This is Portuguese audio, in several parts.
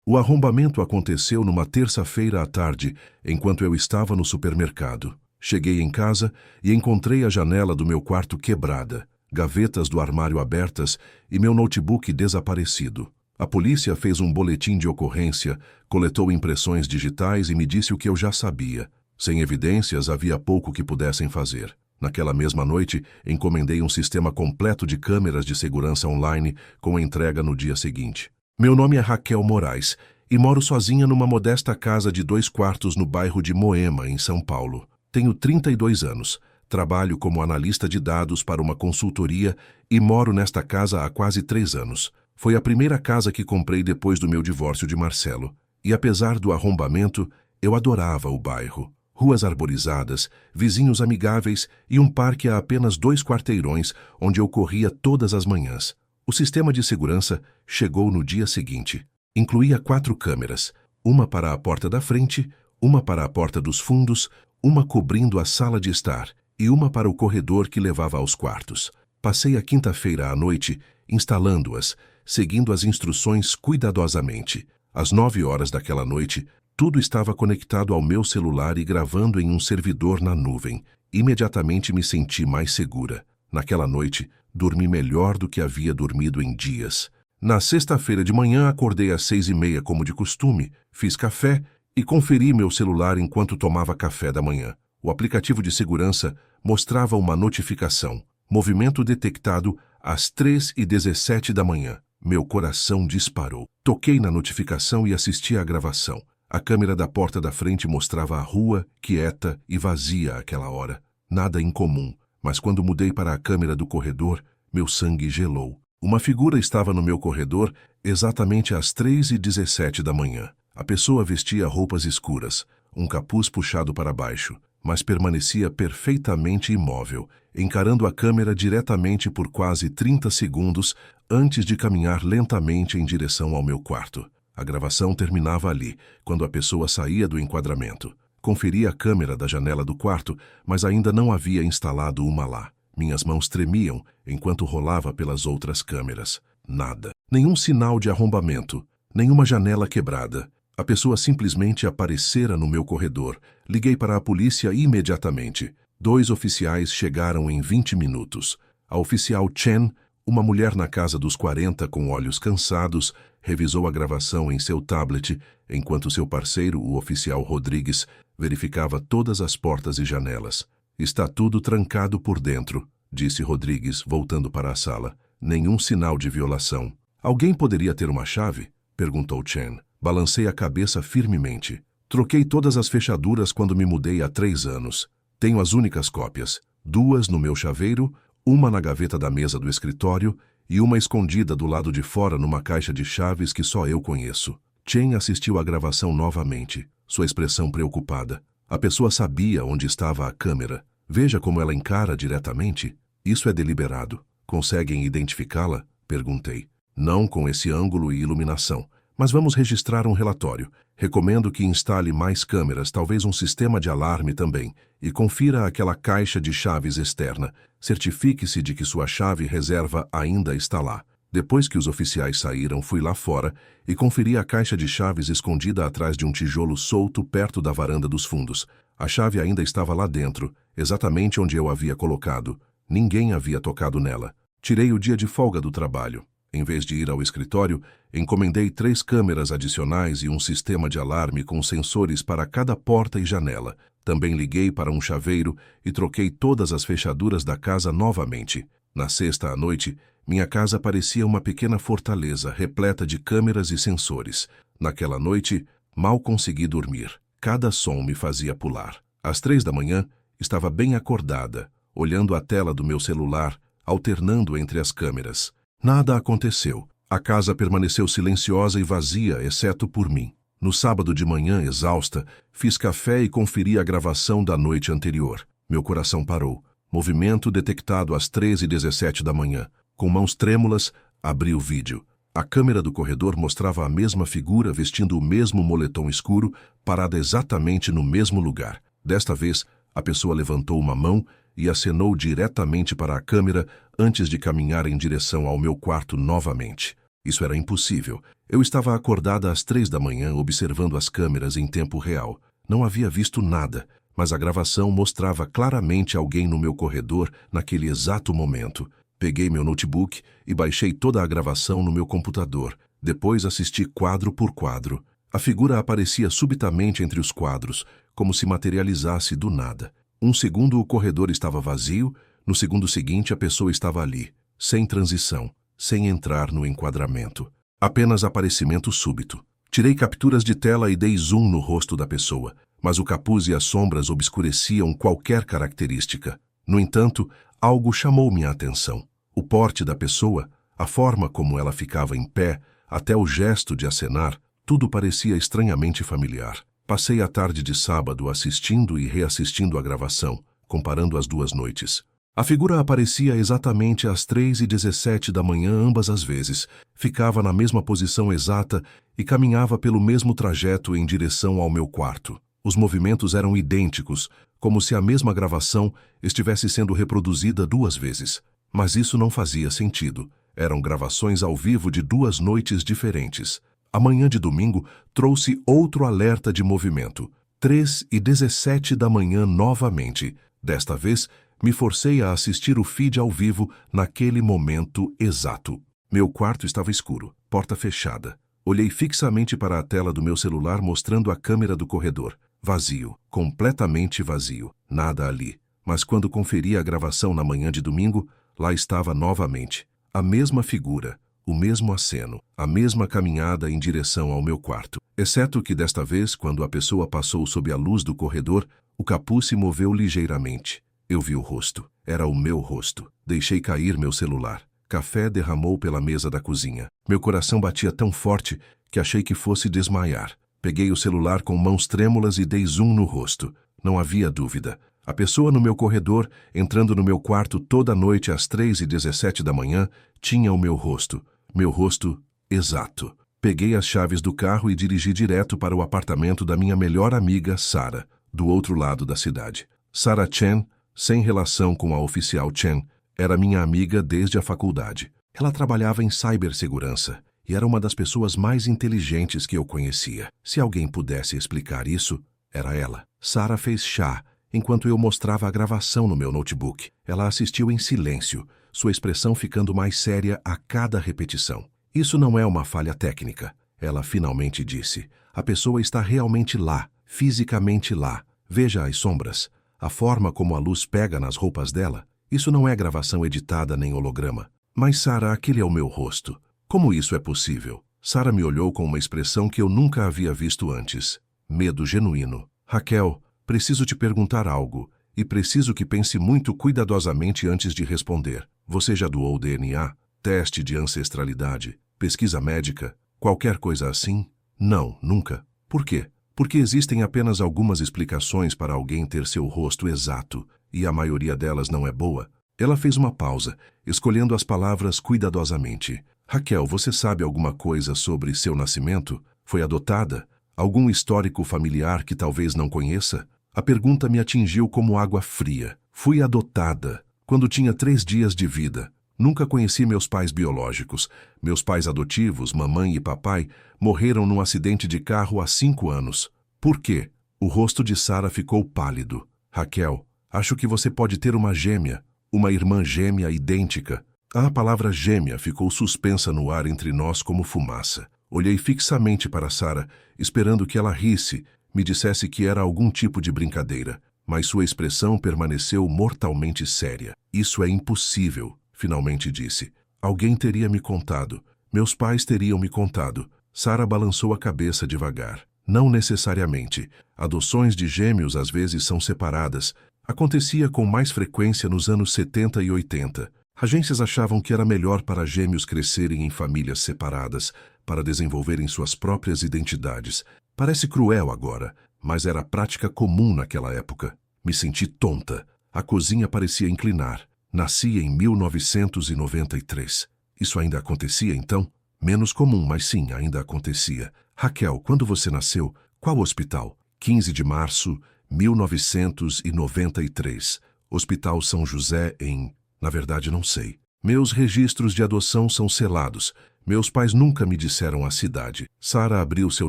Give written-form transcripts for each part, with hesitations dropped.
O arrombamento aconteceu numa terça-feira à tarde, enquanto eu estava no supermercado. Cheguei em casa e encontrei a janela do meu quarto quebrada, gavetas do armário abertas e meu notebook desaparecido. A polícia fez um boletim de ocorrência, coletou impressões digitais e me disse o que eu já sabia. Sem evidências, havia pouco que pudessem fazer. Naquela mesma noite, encomendei um sistema completo de câmeras de segurança online com entrega no dia seguinte. Meu nome é Raquel Moraes e moro sozinha numa modesta casa de 2 quartos no bairro de Moema, em São Paulo. Tenho 32 anos, trabalho como analista de dados para uma consultoria e moro nesta casa há quase 3 anos. Foi a primeira casa que comprei depois do meu divórcio de Marcelo. E apesar do arrombamento, eu adorava o bairro. Ruas arborizadas, vizinhos amigáveis e um parque a apenas 2 quarteirões, onde eu corria todas as manhãs. O sistema de segurança chegou no dia seguinte. Incluía 4 câmeras, uma para a porta da frente, uma para a porta dos fundos, uma cobrindo a sala de estar e uma para o corredor que levava aos quartos. Passei a quinta-feira à noite instalando-as, seguindo as instruções cuidadosamente. Às 9 horas daquela noite, tudo estava conectado ao meu celular e gravando em um servidor na nuvem. Imediatamente me senti mais segura. Naquela noite, dormi melhor do que havia dormido em dias. Na sexta-feira de manhã, acordei às 6h30 como de costume, fiz café e conferi meu celular enquanto tomava café da manhã. O aplicativo de segurança mostrava uma notificação. Movimento detectado às 3h17 da manhã. Meu coração disparou. Toquei na notificação e assisti à gravação. A câmera da porta da frente mostrava a rua, quieta e vazia àquela hora. Nada incomum, mas quando mudei para a câmera do corredor, meu sangue gelou. Uma figura estava no meu corredor exatamente às 3h17 da manhã. A pessoa vestia roupas escuras, um capuz puxado para baixo, mas permanecia perfeitamente imóvel, encarando a câmera diretamente por quase 30 segundos antes de caminhar lentamente em direção ao meu quarto. A gravação terminava ali, quando a pessoa saía do enquadramento. Conferi a câmera da janela do quarto, mas ainda não havia instalado uma lá. Minhas mãos tremiam enquanto rolava pelas outras câmeras. Nada. Nenhum sinal de arrombamento, nenhuma janela quebrada. A pessoa simplesmente aparecera no meu corredor. Liguei para a polícia imediatamente. 2 oficiais chegaram em 20 minutos. A oficial Chen, uma mulher na casa dos 40 com olhos cansados, revisou a gravação em seu tablet, enquanto seu parceiro, o oficial Rodrigues, verificava todas as portas e janelas. Está tudo trancado por dentro, disse Rodrigues, voltando para a sala. Nenhum sinal de violação. Alguém poderia ter uma chave? Perguntou Chen. Balancei a cabeça firmemente. Troquei todas as fechaduras quando me mudei há 3 anos. Tenho as únicas cópias. 2 no meu chaveiro, uma na gaveta da mesa do escritório e uma escondida do lado de fora numa caixa de chaves que só eu conheço. Chen assistiu à gravação novamente, sua expressão preocupada. A pessoa sabia onde estava a câmera. Veja como ela encara diretamente. Isso é deliberado. Conseguem identificá-la? Perguntei. Não com esse ângulo e iluminação. Mas vamos registrar um relatório. Recomendo que instale mais câmeras, talvez um sistema de alarme também, e confira aquela caixa de chaves externa. Certifique-se de que sua chave reserva ainda está lá. Depois que os oficiais saíram, fui lá fora e conferi a caixa de chaves escondida atrás de um tijolo solto perto da varanda dos fundos. A chave ainda estava lá dentro, exatamente onde eu havia colocado. Ninguém havia tocado nela. Tirei o dia de folga do trabalho. Em vez de ir ao escritório, encomendei 3 câmeras adicionais e um sistema de alarme com sensores para cada porta e janela. Também liguei para um chaveiro e troquei todas as fechaduras da casa novamente. Na sexta à noite, minha casa parecia uma pequena fortaleza repleta de câmeras e sensores. Naquela noite, mal consegui dormir. Cada som me fazia pular. Às 3 da manhã, estava bem acordada, olhando a tela do meu celular, alternando entre as câmeras. Nada aconteceu. A casa permaneceu silenciosa e vazia, exceto por mim. No sábado de manhã, exausta, fiz café e conferi a gravação da noite anterior. Meu coração parou. Movimento detectado às 3h17 da manhã. Com mãos trêmulas, abri o vídeo. A câmera do corredor mostrava a mesma figura vestindo o mesmo moletom escuro, parada exatamente no mesmo lugar. Desta vez, a pessoa levantou uma mão e acenou diretamente para a câmera antes de caminhar em direção ao meu quarto novamente. Isso era impossível. Eu estava acordada às 3 da manhã observando as câmeras em tempo real. Não havia visto nada, mas a gravação mostrava claramente alguém no meu corredor naquele exato momento. Peguei meu notebook e baixei toda a gravação no meu computador. Depois assisti quadro por quadro. A figura aparecia subitamente entre os quadros, como se materializasse do nada. Um segundo o corredor estava vazio, no segundo seguinte a pessoa estava ali, sem transição, sem entrar no enquadramento. Apenas aparecimento súbito. Tirei capturas de tela e dei zoom no rosto da pessoa, mas o capuz e as sombras obscureciam qualquer característica. No entanto, algo chamou minha atenção. O porte da pessoa, a forma como ela ficava em pé, até o gesto de acenar, tudo parecia estranhamente familiar. Passei a tarde de sábado assistindo e reassistindo a gravação, comparando as duas noites. A figura aparecia exatamente às 3h17 da manhã ambas as vezes, ficava na mesma posição exata e caminhava pelo mesmo trajeto em direção ao meu quarto. Os movimentos eram idênticos, como se a mesma gravação estivesse sendo reproduzida duas vezes. Mas isso não fazia sentido. Eram gravações ao vivo de duas noites diferentes. A manhã de domingo trouxe outro alerta de movimento. 3h17 da manhã novamente. Desta vez, me forcei a assistir o feed ao vivo naquele momento exato. Meu quarto estava escuro, porta fechada. Olhei fixamente para a tela do meu celular mostrando a câmera do corredor. Vazio, completamente vazio, nada ali. Mas quando conferi a gravação na manhã de domingo, lá estava novamente. A mesma figura, o mesmo aceno, a mesma caminhada em direção ao meu quarto. Exceto que desta vez, quando a pessoa passou sob a luz do corredor, o capuz se moveu ligeiramente. Eu vi o rosto. Era o meu rosto. Deixei cair meu celular. Café derramou pela mesa da cozinha. Meu coração batia tão forte que achei que fosse desmaiar. Peguei o celular com mãos trêmulas e dei zoom no rosto. Não havia dúvida. A pessoa no meu corredor, entrando no meu quarto toda noite às 3h17 da manhã, tinha o meu rosto. Meu rosto exato. Peguei as chaves do carro e dirigi direto para o apartamento da minha melhor amiga, Sarah, do outro lado da cidade. Sarah Chen, sem relação com a oficial Chen, era minha amiga desde a faculdade. Ela trabalhava em cibersegurança e era uma das pessoas mais inteligentes que eu conhecia. Se alguém pudesse explicar isso, era ela. Sarah fez chá enquanto eu mostrava a gravação no meu notebook. Ela assistiu em silêncio, sua expressão ficando mais séria a cada repetição. Isso não é uma falha técnica, ela finalmente disse. A pessoa está realmente lá, fisicamente lá. Veja as sombras, a forma como a luz pega nas roupas dela. Isso não é gravação editada nem holograma. Mas, Sarah, aquele é o meu rosto. Como isso é possível? Sarah me olhou com uma expressão que eu nunca havia visto antes. Medo genuíno. Raquel, preciso te perguntar algo, e preciso que pense muito cuidadosamente antes de responder. Você já doou DNA? Teste de ancestralidade? Pesquisa médica? Qualquer coisa assim? Não, nunca. Por quê? Porque existem apenas algumas explicações para alguém ter seu rosto exato, e a maioria delas não é boa. Ela fez uma pausa, escolhendo as palavras cuidadosamente. Raquel, você sabe alguma coisa sobre seu nascimento? Foi adotada? Algum histórico familiar que talvez não conheça? A pergunta me atingiu como água fria. Fui adotada quando tinha 3 dias de vida. Nunca conheci meus pais biológicos. Meus pais adotivos, mamãe e papai, morreram num acidente de carro há 5 anos. Por quê? O rosto de Sarah ficou pálido. Raquel, acho que você pode ter uma gêmea, uma irmã gêmea idêntica. A palavra gêmea ficou suspensa no ar entre nós como fumaça. Olhei fixamente para Sarah, esperando que ela risse, me dissesse que era algum tipo de brincadeira, mas sua expressão permaneceu mortalmente séria. Isso é impossível, finalmente disse. Alguém teria me contado. Meus pais teriam me contado. Sarah balançou a cabeça devagar. Não necessariamente. Adoções de gêmeos às vezes são separadas. Acontecia com mais frequência nos anos 70 e 80. Agências achavam que era melhor para gêmeos crescerem em famílias separadas, para desenvolverem suas próprias identidades. Parece cruel agora, mas era prática comum naquela época. Me senti tonta. A cozinha parecia inclinar. Nasci em 1993. Isso ainda acontecia então? Menos comum, mas sim, ainda acontecia. Raquel, quando você nasceu, qual hospital? 15 de março, 1993. Hospital São José em... Na verdade, não sei. Meus registros de adoção são selados. Meus pais nunca me disseram a cidade. Sara abriu seu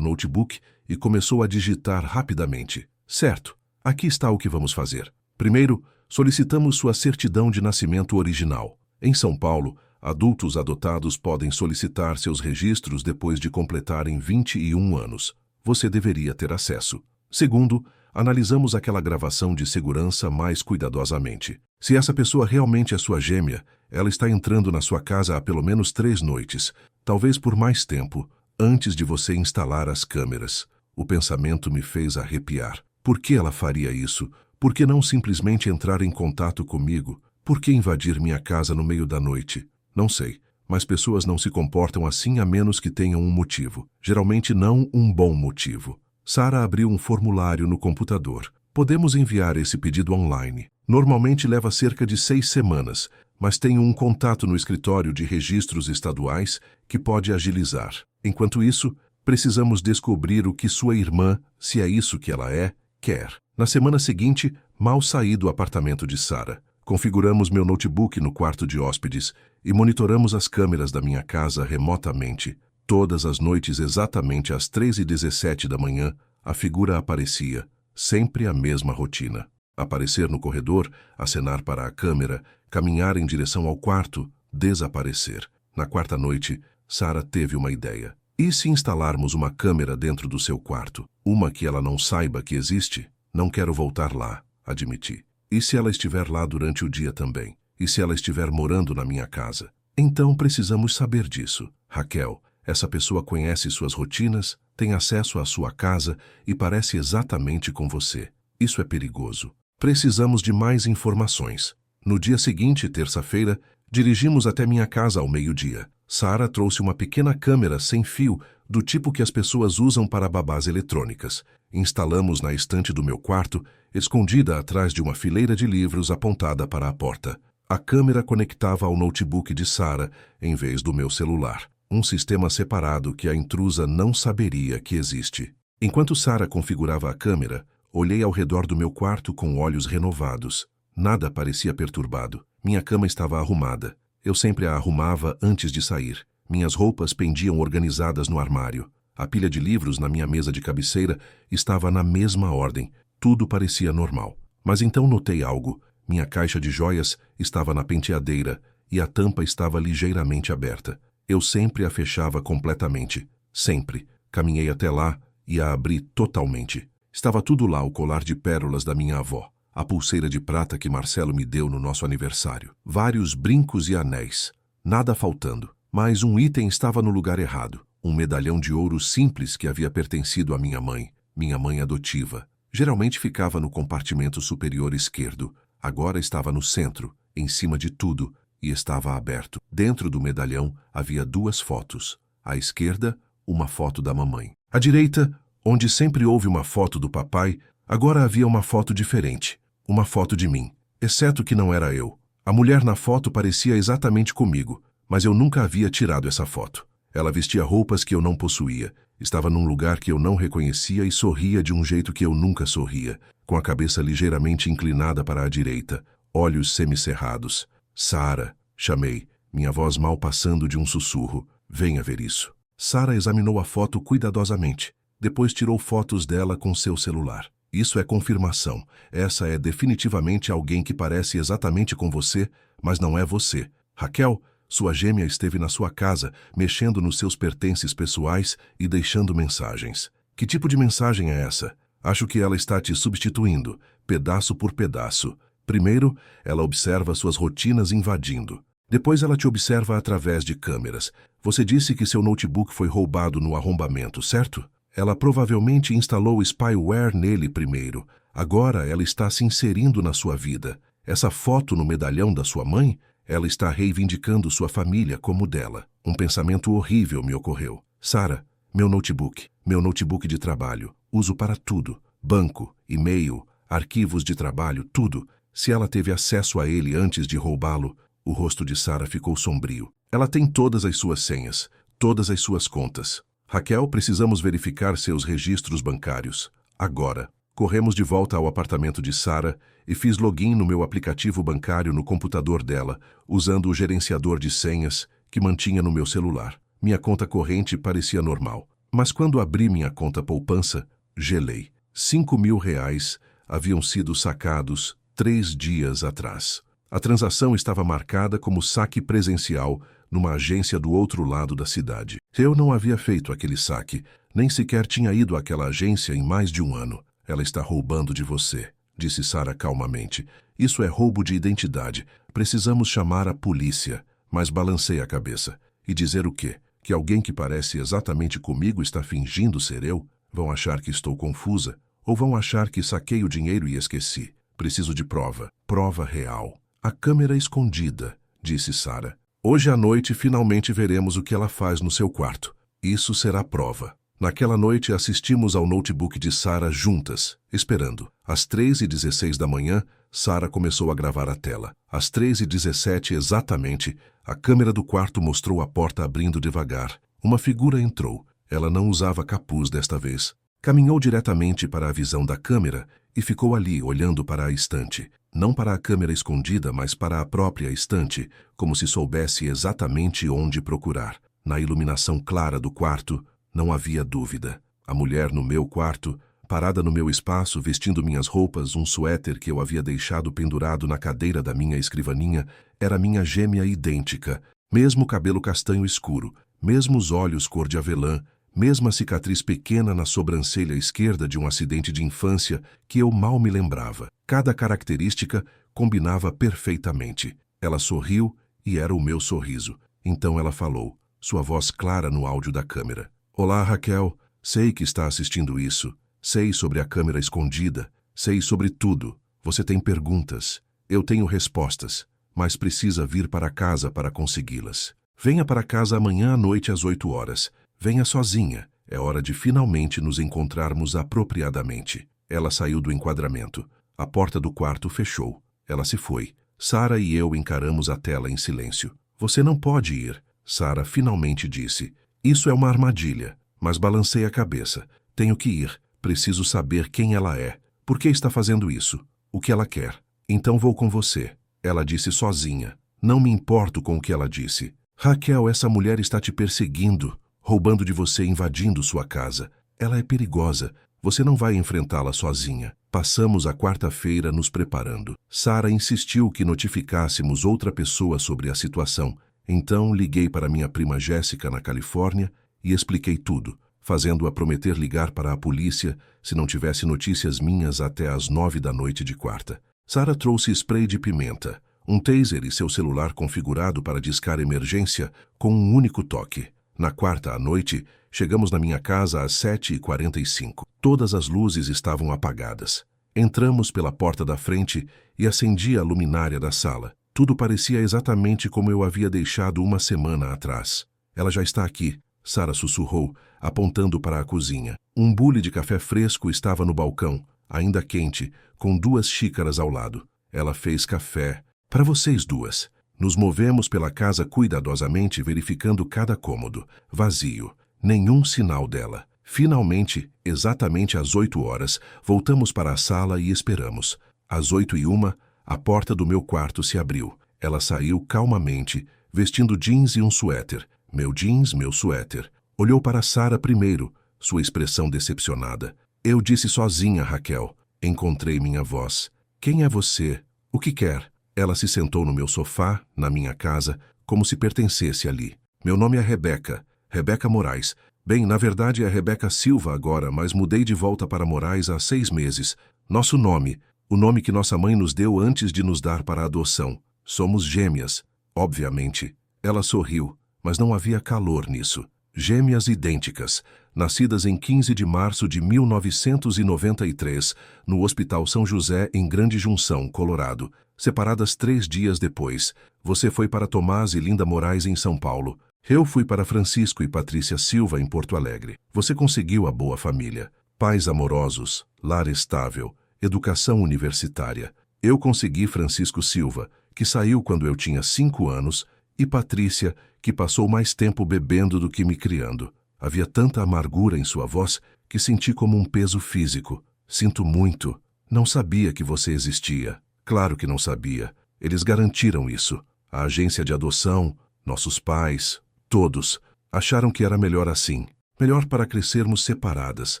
notebook e começou a digitar rapidamente. Certo, aqui está o que vamos fazer. Primeiro, solicitamos sua certidão de nascimento original. Em São Paulo, adultos adotados podem solicitar seus registros depois de completarem 21 anos. Você deveria ter acesso. Segundo, analisamos aquela gravação de segurança mais cuidadosamente. Se essa pessoa realmente é sua gêmea, ela está entrando na sua casa há pelo menos 3 noites, talvez por mais tempo, antes de você instalar as câmeras. O pensamento me fez arrepiar. Por que ela faria isso? Por que não simplesmente entrar em contato comigo? Por que invadir minha casa no meio da noite? Não sei, mas pessoas não se comportam assim a menos que tenham um motivo. Geralmente não um bom motivo. Sara abriu um formulário no computador. Podemos enviar esse pedido online. Normalmente leva cerca de 6 semanas, mas tenho um contato no escritório de registros estaduais que pode agilizar. Enquanto isso, precisamos descobrir o que sua irmã, se é isso que ela é, quer. Na semana seguinte, mal saí do apartamento de Sara. Configuramos meu notebook no quarto de hóspedes e monitoramos as câmeras da minha casa remotamente. Todas as noites, exatamente às 3h17 da manhã, a figura aparecia, sempre a mesma rotina. Aparecer no corredor, acenar para a câmera, caminhar em direção ao quarto, desaparecer. Na quarta noite, Sara teve uma ideia. E se instalarmos uma câmera dentro do seu quarto? Uma que ela não saiba que existe? Não quero voltar lá, admiti. E se ela estiver lá durante o dia também? E se ela estiver morando na minha casa? Então precisamos saber disso. Raquel, essa pessoa conhece suas rotinas, tem acesso à sua casa e parece exatamente com você. Isso é perigoso. Precisamos de mais informações. No dia seguinte, terça-feira, dirigimos até minha casa ao meio-dia. Sara trouxe uma pequena câmera sem fio, do tipo que as pessoas usam para babás eletrônicas. Instalamos na estante do meu quarto, escondida atrás de uma fileira de livros apontada para a porta. A câmera conectava ao notebook de Sara, em vez do meu celular. Um sistema separado que a intrusa não saberia que existe. Enquanto Sara configurava a câmera, olhei ao redor do meu quarto com olhos renovados. Nada parecia perturbado. Minha cama estava arrumada. Eu sempre a arrumava antes de sair. Minhas roupas pendiam organizadas no armário. A pilha de livros na minha mesa de cabeceira estava na mesma ordem. Tudo parecia normal. Mas então notei algo. Minha caixa de joias estava na penteadeira e a tampa estava ligeiramente aberta. Eu sempre a fechava completamente. Sempre. Caminhei até lá e a abri totalmente. Estava tudo lá, o colar de pérolas da minha avó, a pulseira de prata que Marcelo me deu no nosso aniversário, vários brincos e anéis, nada faltando. Mas um item estava no lugar errado. Um medalhão de ouro simples que havia pertencido à minha mãe adotiva. Geralmente ficava no compartimento superior esquerdo. Agora estava no centro, em cima de tudo, e estava aberto. Dentro do medalhão havia 2 fotos. À esquerda, uma foto da mamãe. À direita, onde sempre houve uma foto do papai, agora havia uma foto diferente. Uma foto de mim. Exceto que não era eu. A mulher na foto parecia exatamente comigo, mas eu nunca havia tirado essa foto. Ela vestia roupas que eu não possuía, estava num lugar que eu não reconhecia e sorria de um jeito que eu nunca sorria, com a cabeça ligeiramente inclinada para a direita, olhos semicerrados. Sara, chamei, minha voz mal passando de um sussurro. Venha ver isso. Sara examinou a foto cuidadosamente. Depois tirou fotos dela com seu celular. Isso é confirmação. Essa é definitivamente alguém que parece exatamente com você, mas não é você. Raquel, sua gêmea esteve na sua casa, mexendo nos seus pertences pessoais e deixando mensagens. Que tipo de mensagem é essa? Acho que ela está te substituindo, pedaço por pedaço. Primeiro, ela observa suas rotinas invadindo. Depois ela te observa através de câmeras. Você disse que seu notebook foi roubado no arrombamento, certo? Ela provavelmente instalou spyware nele primeiro. Agora ela está se inserindo na sua vida. Essa foto no medalhão da sua mãe, ela está reivindicando sua família como dela. Um pensamento horrível me ocorreu. Sara, meu notebook de trabalho, uso para tudo. Banco, e-mail, arquivos de trabalho, tudo. Se ela teve acesso a ele antes de roubá-lo, o rosto de Sara ficou sombrio. Ela tem todas as suas senhas, todas as suas contas. Raquel, precisamos verificar seus registros bancários. Agora. Corremos de volta ao apartamento de Sara e fiz login no meu aplicativo bancário no computador dela, usando o gerenciador de senhas que mantinha no meu celular. Minha conta corrente parecia normal. Mas quando abri minha conta poupança, gelei. R$ 5.000 haviam sido sacados 3 dias atrás. A transação estava marcada como saque presencial numa agência do outro lado da cidade. Eu não havia feito aquele saque, nem sequer tinha ido àquela agência em mais de um ano. Ela está roubando de você, disse Sara calmamente. Isso é roubo de identidade. Precisamos chamar a polícia. Mas balancei a cabeça. E dizer o quê? Que alguém que parece exatamente comigo está fingindo ser eu? Vão achar que estou confusa? Ou vão achar que saquei o dinheiro e esqueci? Preciso de prova. Prova real. A câmera escondida, disse Sara. Hoje à noite finalmente veremos o que ela faz no seu quarto. Isso será prova. Naquela noite assistimos ao notebook de Sara juntas, esperando. Às 3h16 da manhã, Sara começou a gravar a tela. Às 3h17 exatamente, a câmera do quarto mostrou a porta abrindo devagar. Uma figura entrou. Ela não usava capuz desta vez. Caminhou diretamente para a visão da câmera e ficou ali olhando para a estante. Não para a câmera escondida, mas para a própria estante, como se soubesse exatamente onde procurar. Na iluminação clara do quarto, não havia dúvida. A mulher no meu quarto, parada no meu espaço, vestindo minhas roupas, um suéter que eu havia deixado pendurado na cadeira da minha escrivaninha, era minha gêmea idêntica. Mesmo cabelo castanho escuro, mesmos olhos cor de avelã, mesma cicatriz pequena na sobrancelha esquerda de um acidente de infância que eu mal me lembrava. Cada característica combinava perfeitamente. Ela sorriu e era o meu sorriso. Então ela falou, sua voz clara no áudio da câmera. Olá, Raquel. Sei que está assistindo isso. Sei sobre a câmera escondida. Sei sobre tudo. Você tem perguntas. Eu tenho respostas. Mas precisa vir para casa para consegui-las. Venha para casa amanhã à noite às 8 horas. Venha sozinha. É hora de finalmente nos encontrarmos apropriadamente. Ela saiu do enquadramento. A porta do quarto fechou. Ela se foi. Sara e eu encaramos a tela em silêncio. Você não pode ir, Sara finalmente disse. Isso é uma armadilha. Mas balancei a cabeça. Tenho que ir. Preciso saber quem ela é. Por que está fazendo isso? O que ela quer? Então vou com você. Ela disse sozinha. Não me importo com o que ela disse. Raquel, essa mulher está te perseguindo, roubando de você e invadindo sua casa. Ela é perigosa. Você não vai enfrentá-la sozinha. Passamos a quarta-feira nos preparando. Sara insistiu que notificássemos outra pessoa sobre a situação. Então liguei para minha prima Jéssica na Califórnia e expliquei tudo, fazendo-a prometer ligar para a polícia se não tivesse notícias minhas até às 9 da noite de quarta. Sara trouxe spray de pimenta, um taser e seu celular configurado para discar emergência com um único toque. Na quarta à noite, chegamos na minha casa às 7h45. Todas as luzes estavam apagadas. Entramos pela porta da frente e acendi a luminária da sala. Tudo parecia exatamente como eu havia deixado uma semana atrás. Ela já está aqui, Sara sussurrou, apontando para a cozinha. Um bule de café fresco estava no balcão, ainda quente, com 2 xícaras ao lado. Ela fez café. Para vocês duas. Nos movemos pela casa cuidadosamente, verificando cada cômodo. Vazio. Nenhum sinal dela. Finalmente, exatamente às 8 horas, voltamos para a sala e esperamos. Às 8h01, a porta do meu quarto se abriu. Ela saiu calmamente, vestindo jeans e um suéter. Meu jeans, meu suéter. Olhou para Sara primeiro, sua expressão decepcionada. Eu disse sozinha, Raquel. Encontrei minha voz. Quem é você? O que quer? Ela se sentou no meu sofá, na minha casa, como se pertencesse ali. Meu nome é Rebeca. Rebeca Moraes. Bem, na verdade é Rebeca Silva agora, mas mudei de volta para Moraes há 6 meses. Nosso nome, o nome que nossa mãe nos deu antes de nos dar para a adoção. Somos gêmeas, obviamente. Ela sorriu, mas não havia calor nisso. Gêmeas idênticas, nascidas em 15 de março de 1993, no Hospital São José, em Grande Junção, Colorado. Separadas 3 dias depois. Você foi para Tomás e Linda Moraes, em São Paulo. Eu fui para Francisco e Patrícia Silva, em Porto Alegre. Você conseguiu a boa família. Pais amorosos, lar estável, educação universitária. Eu consegui Francisco Silva, que saiu quando eu tinha 5 anos, e Patrícia, que passou mais tempo bebendo do que me criando. Havia tanta amargura em sua voz que senti como um peso físico. Sinto muito. Não sabia que você existia. Claro que não sabia. Eles garantiram isso. A agência de adoção, nossos pais, todos. Acharam que era melhor assim. Melhor para crescermos separadas,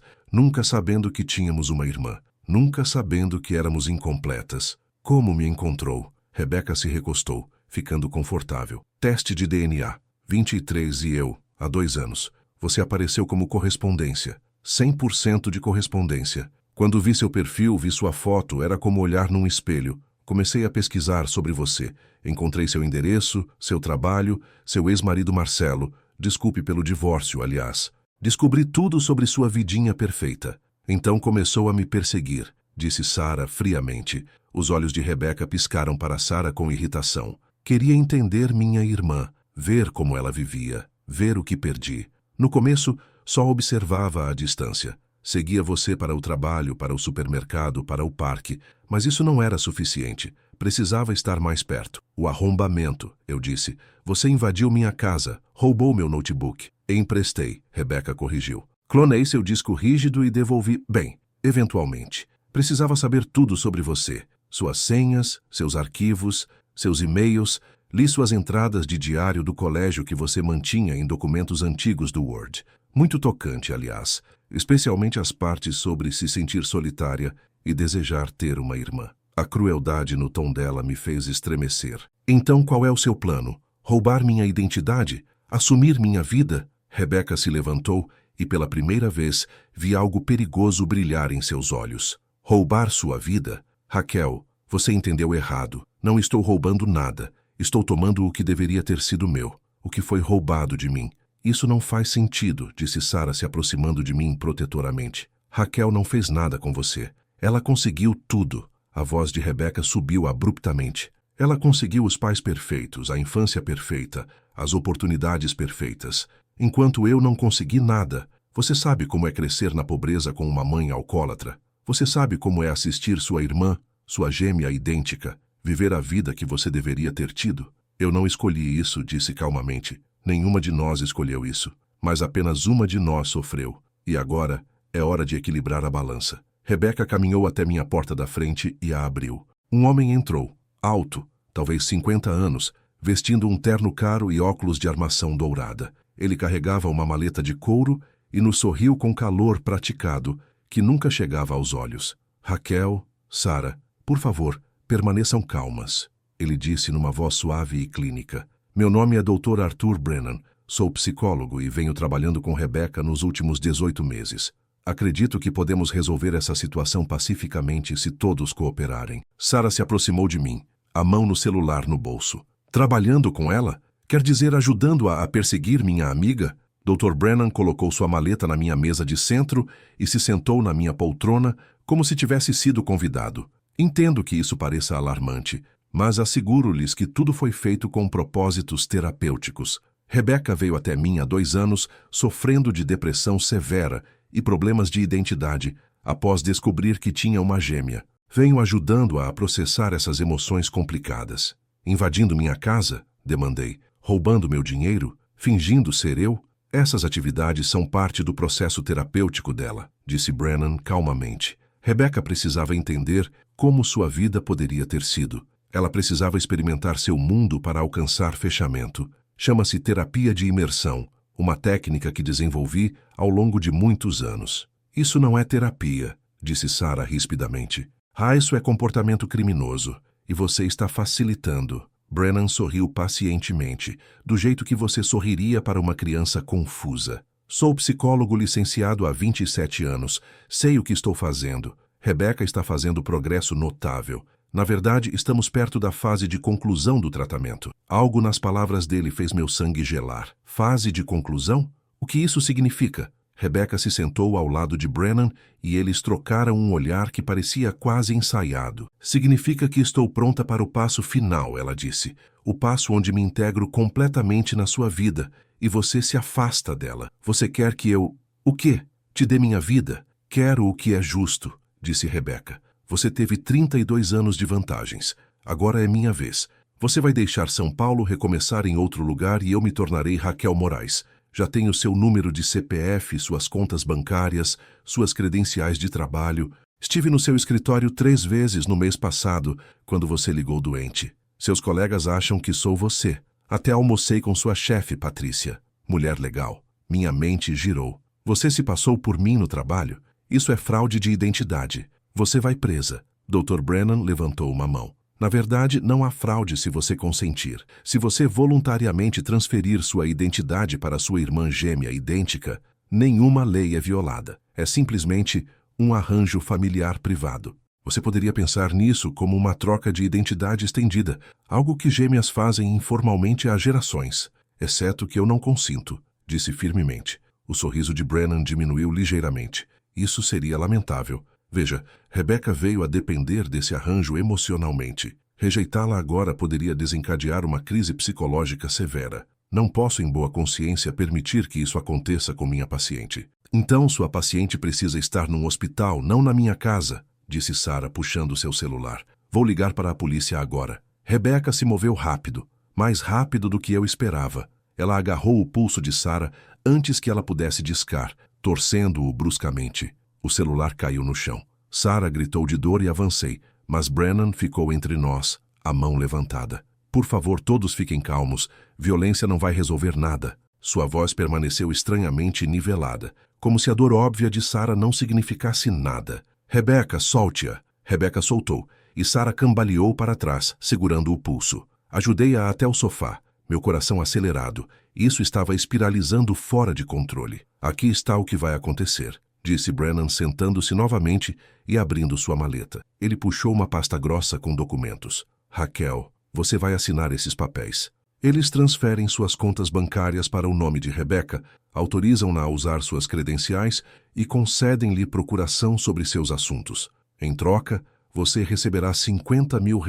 nunca sabendo que tínhamos uma irmã, nunca sabendo que éramos incompletas. Como me encontrou? Rebeca se recostou, ficando confortável. Teste de DNA. 23 e eu, há 2 anos. Você apareceu como correspondência. 100% de correspondência. Quando vi seu perfil, vi sua foto, era como olhar num espelho. Comecei a pesquisar sobre você. Encontrei seu endereço, seu trabalho, seu ex-marido Marcelo. Desculpe pelo divórcio, aliás. Descobri tudo sobre sua vidinha perfeita. Então começou a me perseguir, disse Sara friamente. Os olhos de Rebeca piscaram para Sara com irritação. Queria entender minha irmã, ver como ela vivia, ver o que perdi. No começo, só observava à distância. Seguia você para o trabalho, para o supermercado, para o parque, mas isso não era suficiente. Precisava estar mais perto. O arrombamento, eu disse. Você invadiu minha casa, roubou meu notebook. Emprestei, Rebeca corrigiu. Clonei seu disco rígido e devolvi, bem, eventualmente. Precisava saber tudo sobre você. Suas senhas, seus arquivos, seus e-mails. Li suas entradas de diário do colégio que você mantinha em documentos antigos do Word. Muito tocante, aliás. Especialmente as partes sobre se sentir solitária e desejar ter uma irmã. A crueldade no tom dela me fez estremecer. Então qual é o seu plano? Roubar minha identidade? Assumir minha vida? Rebeca se levantou e pela primeira vez vi algo perigoso brilhar em seus olhos. Roubar sua vida? Raquel, você entendeu errado. Não estou roubando nada. Estou tomando o que deveria ter sido meu, o que foi roubado de mim. Isso não faz sentido, disse Sara se aproximando de mim protetoramente. Raquel não fez nada com você. Ela conseguiu tudo. A voz de Rebeca subiu abruptamente. Ela conseguiu os pais perfeitos, a infância perfeita, as oportunidades perfeitas. Enquanto eu não consegui nada. Você sabe como é crescer na pobreza com uma mãe alcoólatra? Você sabe como é assistir sua irmã, sua gêmea idêntica, viver a vida que você deveria ter tido? Eu não escolhi isso, disse calmamente. Nenhuma de nós escolheu isso, mas apenas uma de nós sofreu. E agora é hora de equilibrar a balança. Rebeca caminhou até minha porta da frente e a abriu. Um homem entrou, alto, talvez 50 anos, vestindo um terno caro e óculos de armação dourada. Ele carregava uma maleta de couro e nos sorriu com calor praticado, que nunca chegava aos olhos. Raquel, Sara, por favor, permaneçam calmas, ele disse numa voz suave e clínica. Meu nome é Dr. Arthur Brennan, sou psicólogo e venho trabalhando com Rebeca nos últimos 18 meses. Acredito que podemos resolver essa situação pacificamente se todos cooperarem. Sara se aproximou de mim, a mão no celular no bolso. Trabalhando com ela? Quer dizer ajudando-a a perseguir minha amiga? Dr. Brennan colocou sua maleta na minha mesa de centro e se sentou na minha poltrona como se tivesse sido convidado. Entendo que isso pareça alarmante, mas asseguro-lhes que tudo foi feito com propósitos terapêuticos. Rebeca veio até mim há 2 anos sofrendo de depressão severa e problemas de identidade, após descobrir que tinha uma gêmea. Venho ajudando-a a processar essas emoções complicadas. Invadindo minha casa? Demandei. Roubando meu dinheiro? Fingindo ser eu? Essas atividades são parte do processo terapêutico dela, disse Brennan calmamente. Rebeca precisava entender como sua vida poderia ter sido. Ela precisava experimentar seu mundo para alcançar fechamento. Chama-se terapia de imersão, uma técnica que desenvolvi ao longo de muitos anos. Isso não é terapia, disse Sara rispidamente. Isso é comportamento criminoso, e você está facilitando. Brennan sorriu pacientemente, do jeito que você sorriria para uma criança confusa. Sou psicólogo licenciado há 27 anos. Sei o que estou fazendo. Rebeca está fazendo progresso notável. Na verdade, estamos perto da fase de conclusão do tratamento. Algo nas palavras dele fez meu sangue gelar. Fase de conclusão? O que isso significa? Rebeca se sentou ao lado de Brennan e eles trocaram um olhar que parecia quase ensaiado. Significa que estou pronta para o passo final, ela disse. O passo onde me integro completamente na sua vida e você se afasta dela. Você quer que eu... O quê? Te dê minha vida? Quero o que é justo, disse Rebeca. Você teve 32 anos de vantagens. Agora é minha vez. Você vai deixar São Paulo, recomeçar em outro lugar e eu me tornarei Raquel Moraes. Já tenho seu número de CPF, suas contas bancárias, suas credenciais de trabalho. Estive no seu escritório 3 vezes no mês passado, quando você ligou doente. Seus colegas acham que sou você. Até almocei com sua chefe, Patrícia. Mulher legal. Minha mente girou. Você se passou por mim no trabalho? Isso é fraude de identidade. Você vai presa. Dr. Brennan levantou uma mão. Na verdade, não há fraude se você consentir. Se você voluntariamente transferir sua identidade para sua irmã gêmea idêntica, nenhuma lei é violada. É simplesmente um arranjo familiar privado. Você poderia pensar nisso como uma troca de identidade estendida, algo que gêmeas fazem informalmente há gerações. Exceto que eu não consinto, disse firmemente. O sorriso de Brennan diminuiu ligeiramente. Isso seria lamentável. Veja, Rebecca veio a depender desse arranjo emocionalmente. Rejeitá-la agora poderia desencadear uma crise psicológica severa. Não posso, em boa consciência, permitir que isso aconteça com minha paciente. Então sua paciente precisa estar num hospital, não na minha casa, disse Sarah puxando seu celular. Vou ligar para a polícia agora. Rebecca se moveu rápido, mais rápido do que eu esperava. Ela agarrou o pulso de Sarah antes que ela pudesse discar, torcendo-o bruscamente. O celular caiu no chão. Sarah gritou de dor e avancei, mas Brennan ficou entre nós, a mão levantada. Por favor, todos fiquem calmos. Violência não vai resolver nada. Sua voz permaneceu estranhamente nivelada, como se a dor óbvia de Sarah não significasse nada. Rebecca, solte-a. Rebecca soltou, e Sarah cambaleou para trás, segurando o pulso. Ajudei-a até o sofá, meu coração acelerado. Isso estava espiralizando fora de controle. Aqui está o que vai acontecer, disse Brennan sentando-se novamente e abrindo sua maleta. Ele puxou uma pasta grossa com documentos. Raquel, você vai assinar esses papéis. Eles transferem suas contas bancárias para o nome de Rebecca, autorizam-na a usar suas credenciais e concedem-lhe procuração sobre seus assuntos. Em troca, você receberá R$50 mil,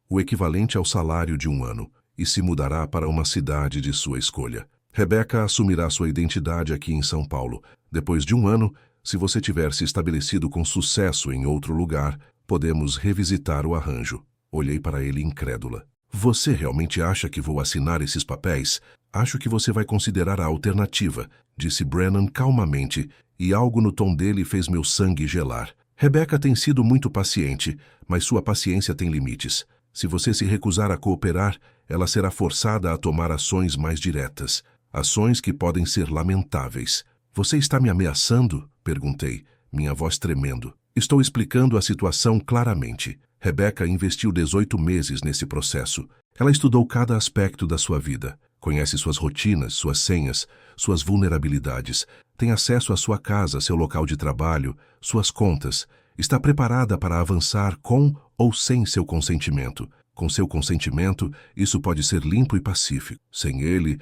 o equivalente ao salário de um ano, e se mudará para uma cidade de sua escolha. Rebecca assumirá sua identidade aqui em São Paulo. Depois de um ano, se você tiver se estabelecido com sucesso em outro lugar, podemos revisitar o arranjo. Olhei para ele incrédula. Você realmente acha que vou assinar esses papéis? Acho que você vai considerar a alternativa, disse Brennan calmamente, e algo no tom dele fez meu sangue gelar. Rebecca tem sido muito paciente, mas sua paciência tem limites. Se você se recusar a cooperar, ela será forçada a tomar ações mais diretas. Ações que podem ser lamentáveis. Você está me ameaçando? Perguntei, minha voz tremendo. Estou explicando a situação claramente. Rebecca investiu 18 meses nesse processo. Ela estudou cada aspecto da sua vida. Conhece suas rotinas, suas senhas, suas vulnerabilidades. Tem acesso à sua casa, seu local de trabalho, suas contas. Está preparada para avançar com ou sem seu consentimento. Com seu consentimento, isso pode ser limpo e pacífico. Sem ele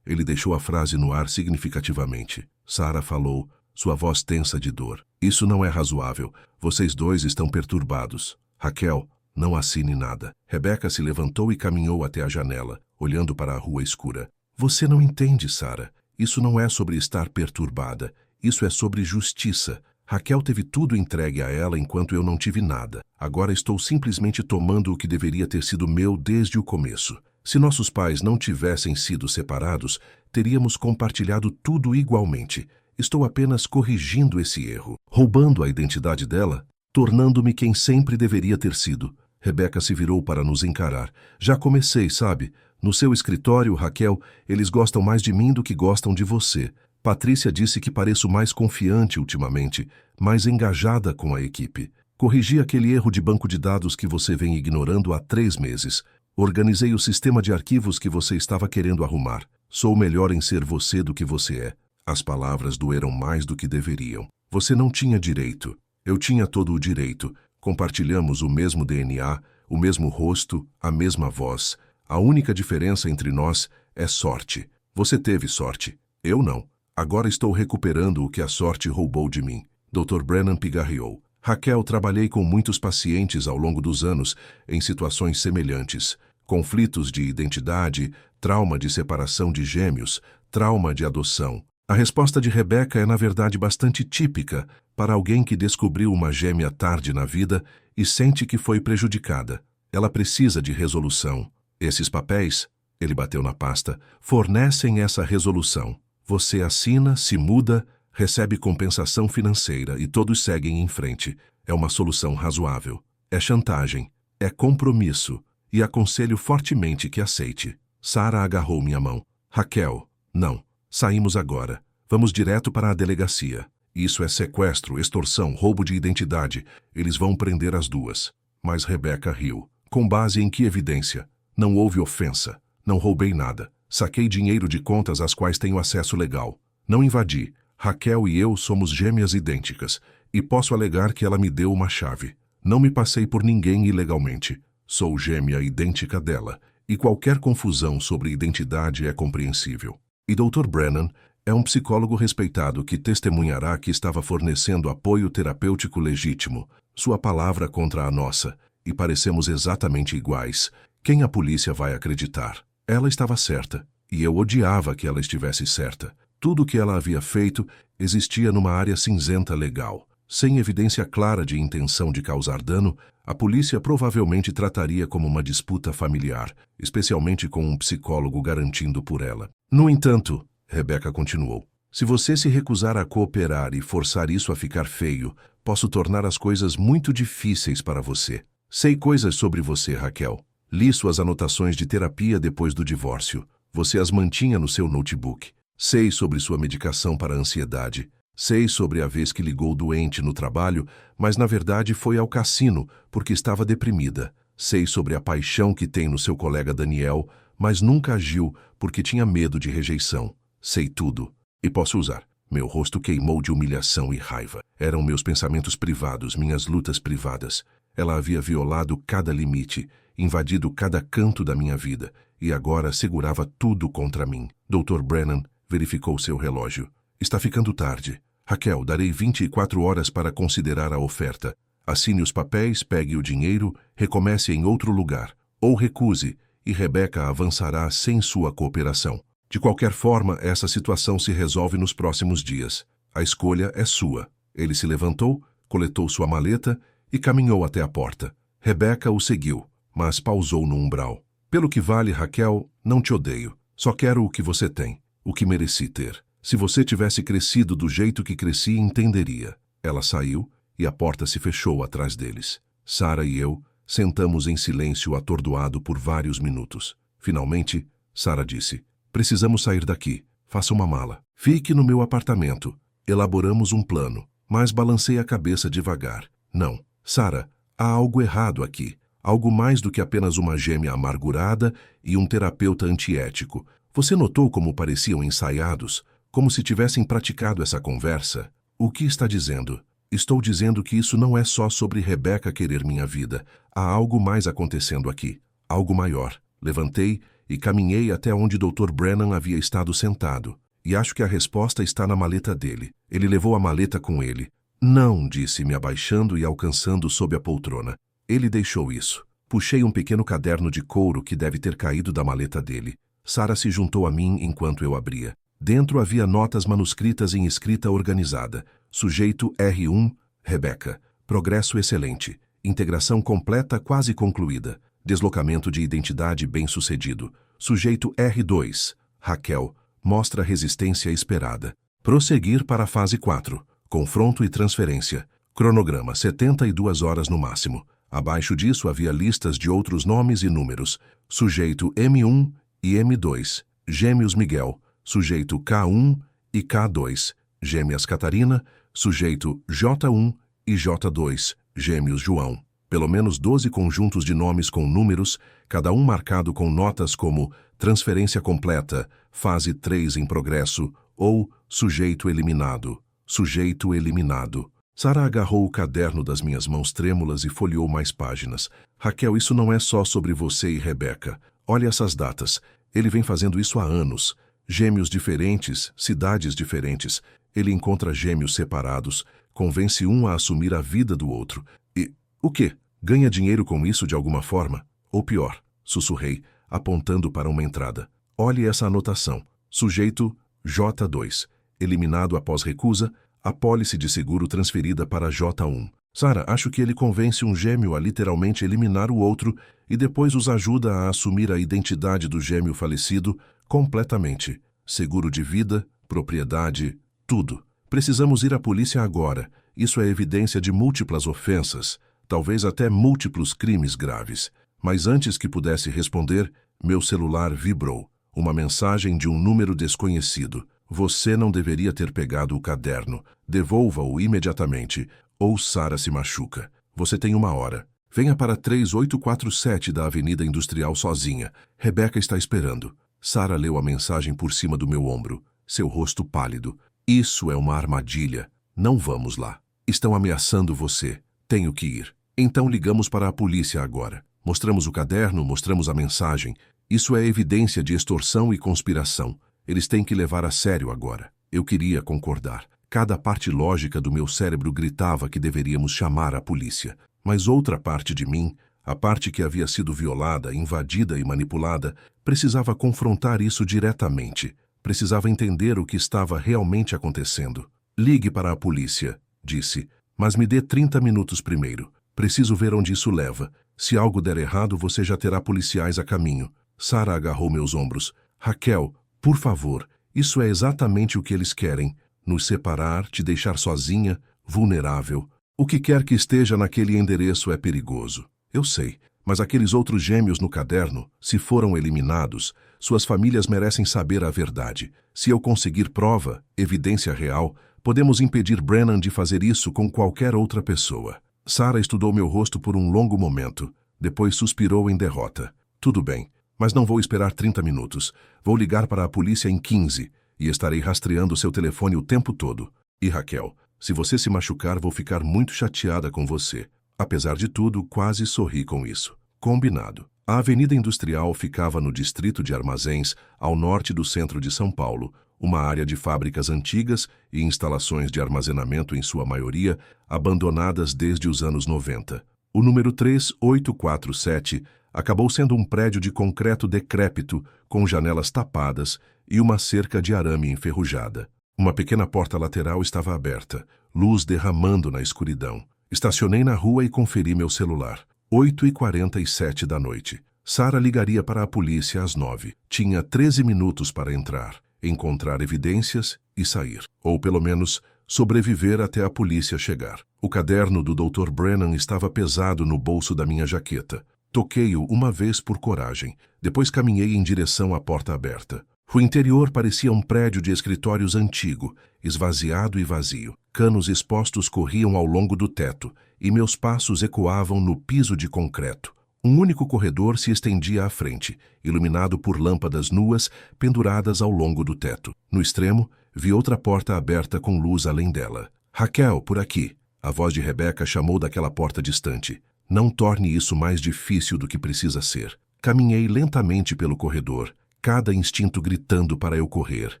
deixou a frase no ar significativamente. Sarah falou, sua voz tensa de dor. Isso não é razoável. Vocês dois estão perturbados. Raquel, não assine nada. Rebecca se levantou e caminhou até a janela, olhando para a rua escura. Você não entende, Sarah. Isso não é sobre estar perturbada. Isso é sobre justiça. Raquel teve tudo entregue a ela enquanto eu não tive nada. Agora estou simplesmente tomando o que deveria ter sido meu desde o começo. Se nossos pais não tivessem sido separados, teríamos compartilhado tudo igualmente. Estou apenas corrigindo esse erro, roubando a identidade dela, tornando-me quem sempre deveria ter sido. Rebecca se virou para nos encarar. Já comecei, sabe? No seu escritório, Raquel, eles gostam mais de mim do que gostam de você. Patrícia disse que pareço mais confiante ultimamente, mais engajada com a equipe. Corrigi aquele erro de banco de dados que você vem ignorando há 3 meses. Organizei o sistema de arquivos que você estava querendo arrumar. Sou melhor em ser você do que você é. As palavras doeram mais do que deveriam. Você não tinha direito. Eu tinha todo o direito. Compartilhamos o mesmo DNA, o mesmo rosto, a mesma voz. A única diferença entre nós é sorte. Você teve sorte. Eu não. Agora estou recuperando o que a sorte roubou de mim. Dr. Brennan pigarreou. Raquel, trabalhei com muitos pacientes ao longo dos anos em situações semelhantes. Conflitos de identidade, trauma de separação de gêmeos, trauma de adoção. A resposta de Rebecca é, na verdade, bastante típica para alguém que descobriu uma gêmea tarde na vida e sente que foi prejudicada. Ela precisa de resolução. Esses papéis, ele bateu na pasta, fornecem essa resolução. Você assina, se muda, recebe compensação financeira e todos seguem em frente. É uma solução razoável. É chantagem. É compromisso. E aconselho fortemente que aceite. Sarah agarrou minha mão. Raquel, não. Saímos agora. Vamos direto para a delegacia. Isso é sequestro, extorsão, roubo de identidade. Eles vão prender as duas. Mas Rebecca riu. Com base em que evidência? Não houve ofensa. Não roubei nada. Saquei dinheiro de contas às quais tenho acesso legal. Não invadi. Raquel e eu somos gêmeas idênticas. E posso alegar que ela me deu uma chave. Não me passei por ninguém ilegalmente. Sou gêmea idêntica dela. E qualquer confusão sobre identidade é compreensível. E Dr. Brennan é um psicólogo respeitado que testemunhará que estava fornecendo apoio terapêutico legítimo. Sua palavra contra a nossa. E parecemos exatamente iguais. Quem a polícia vai acreditar? Ela estava certa. E eu odiava que ela estivesse certa. Tudo o que ela havia feito existia numa área cinzenta legal. Sem evidência clara de intenção de causar dano, a polícia provavelmente trataria como uma disputa familiar, especialmente com um psicólogo garantindo por ela. No entanto, Rebecca continuou, se você se recusar a cooperar e forçar isso a ficar feio, posso tornar as coisas muito difíceis para você. Sei coisas sobre você, Raquel. Li suas anotações de terapia depois do divórcio. Você as mantinha no seu notebook. Sei sobre sua medicação para a ansiedade. Sei sobre a vez que ligou doente no trabalho, mas na verdade foi ao cassino porque estava deprimida. Sei sobre a paixão que tem no seu colega Daniel, mas nunca agiu porque tinha medo de rejeição. Sei tudo. E posso usar. Meu rosto queimou de humilhação e raiva. Eram meus pensamentos privados, minhas lutas privadas. Ela havia violado cada limite, invadido cada canto da minha vida, e agora segurava tudo contra mim. Dr. Brennan verificou seu relógio. Está ficando tarde. Raquel, darei 24 horas para considerar a oferta. Assine os papéis, pegue o dinheiro, recomece em outro lugar. Ou recuse, e Rebecca avançará sem sua cooperação. De qualquer forma, essa situação se resolve nos próximos dias. A escolha é sua. Ele se levantou, coletou sua maleta e caminhou até a porta. Rebecca o seguiu, mas pausou no umbral. Pelo que vale, Raquel, não te odeio. Só quero o que você tem, o que mereci ter. Se você tivesse crescido do jeito que cresci, entenderia. Ela saiu e a porta se fechou atrás deles. Sarah e eu sentamos em silêncio atordoado por vários minutos. Finalmente, Sarah disse, precisamos sair daqui. Faça uma mala. Fique no meu apartamento. Elaboramos um plano, mas balancei a cabeça devagar. Não. Sarah, há algo errado aqui. Algo mais do que apenas uma gêmea amargurada e um terapeuta antiético. Você notou como pareciam ensaiados? Como se tivessem praticado essa conversa? O que está dizendo? Estou dizendo que isso não é só sobre Rebecca querer minha vida. Há algo mais acontecendo aqui. Algo maior. Levantei e caminhei até onde Dr. Brennan havia estado sentado. E acho que a resposta está na maleta dele. Ele levou a maleta com ele. Não, disse, me abaixando e alcançando sob a poltrona. Ele deixou isso. Puxei um pequeno caderno de couro que deve ter caído da maleta dele. Sarah se juntou a mim enquanto eu abria. Dentro havia notas manuscritas em escrita organizada. Sujeito R1, Rebecca. Progresso excelente. Integração completa quase concluída. Deslocamento de identidade bem-sucedido. Sujeito R2, Raquel. Mostra resistência esperada. Prosseguir para a fase 4. Confronto e transferência. Cronograma 72 horas no máximo. Abaixo disso havia listas de outros nomes e números. Sujeito M1 e M2. Gêmeos Miguel. Sujeito K1 e K2, gêmeas Catarina, sujeito J1 e J2, gêmeos João. Pelo menos 12 conjuntos de nomes com números, cada um marcado com notas como transferência completa, fase 3 em progresso ou sujeito eliminado. Sujeito eliminado. Sarah agarrou o caderno das minhas mãos trêmulas e folheou mais páginas. Raquel, isso não é só sobre você e Rebecca. Olha essas datas. Ele vem fazendo isso há anos. Gêmeos diferentes, cidades diferentes. Ele encontra gêmeos separados, convence um a assumir a vida do outro. E, o quê? Ganha dinheiro com isso de alguma forma? Ou pior, sussurrei, apontando para uma entrada. Olhe essa anotação. Sujeito J2. Eliminado após recusa, apólice de seguro transferida para J1. Sarah, acho que ele convence um gêmeo a literalmente eliminar o outro e depois os ajuda a assumir a identidade do gêmeo falecido completamente. Seguro de vida, propriedade, tudo. Precisamos ir à polícia agora. Isso é evidência de múltiplas ofensas, talvez até múltiplos crimes graves. Mas antes que pudesse responder, meu celular vibrou. Uma mensagem de um número desconhecido. Você não deveria ter pegado o caderno. Devolva-o imediatamente, ou Sara se machuca. Você tem 1 hora. Venha para 3847 da Avenida Industrial sozinha. Rebeca está esperando. Sara leu a mensagem por cima do meu ombro, seu rosto pálido. Isso é uma armadilha. Não vamos lá. Estão ameaçando você. Tenho que ir. Então ligamos para a polícia agora. Mostramos o caderno, mostramos a mensagem. Isso é evidência de extorsão e conspiração. Eles têm que levar a sério agora. Eu queria concordar. Cada parte lógica do meu cérebro gritava que deveríamos chamar a polícia. Mas outra parte de mim, a parte que havia sido violada, invadida e manipulada, precisava confrontar isso diretamente. Precisava entender o que estava realmente acontecendo. Ligue para a polícia, disse, mas me dê 30 minutos primeiro. Preciso ver onde isso leva. Se algo der errado, você já terá policiais a caminho. Sara agarrou meus ombros. Raquel, por favor, isso é exatamente o que eles querem. Nos separar, te deixar sozinha, vulnerável. O que quer que esteja naquele endereço é perigoso. Eu sei, mas aqueles outros gêmeos no caderno, se foram eliminados, suas famílias merecem saber a verdade. Se eu conseguir prova, evidência real, podemos impedir Brennan de fazer isso com qualquer outra pessoa. Sara estudou meu rosto por um longo momento. Depois suspirou em derrota. Tudo bem, mas não vou esperar 30 minutos. Vou ligar para a polícia em 15 e estarei rastreando seu telefone o tempo todo. E Raquel, se você se machucar, vou ficar muito chateada com você. Apesar de tudo, quase sorri com isso. Combinado. A Avenida Industrial ficava no distrito de Armazéns, ao norte do centro de São Paulo, uma área de fábricas antigas e instalações de armazenamento, em sua maioria, abandonadas desde os anos 90. O número 3847 acabou sendo um prédio de concreto decrépito, com janelas tapadas e uma cerca de arame enferrujada. Uma pequena porta lateral estava aberta, luz derramando na escuridão. Estacionei na rua e conferi meu celular. 8h47 da noite. Sara ligaria para a polícia às 9. Tinha 13 minutos para entrar, encontrar evidências e sair. Ou, pelo menos, sobreviver até a polícia chegar. O caderno do Dr. Brennan estava pesado no bolso da minha jaqueta. Toquei-o uma vez por coragem. Depois caminhei em direção à porta aberta. O interior parecia um prédio de escritórios antigo, esvaziado e vazio. Canos expostos corriam ao longo do teto, e meus passos ecoavam no piso de concreto. Um único corredor se estendia à frente, iluminado por lâmpadas nuas penduradas ao longo do teto. No extremo, vi outra porta aberta com luz além dela. Raquel, por aqui. A voz de Rebeca chamou daquela porta distante. Não torne isso mais difícil do que precisa ser. Caminhei lentamente pelo corredor, cada instinto gritando para eu correr.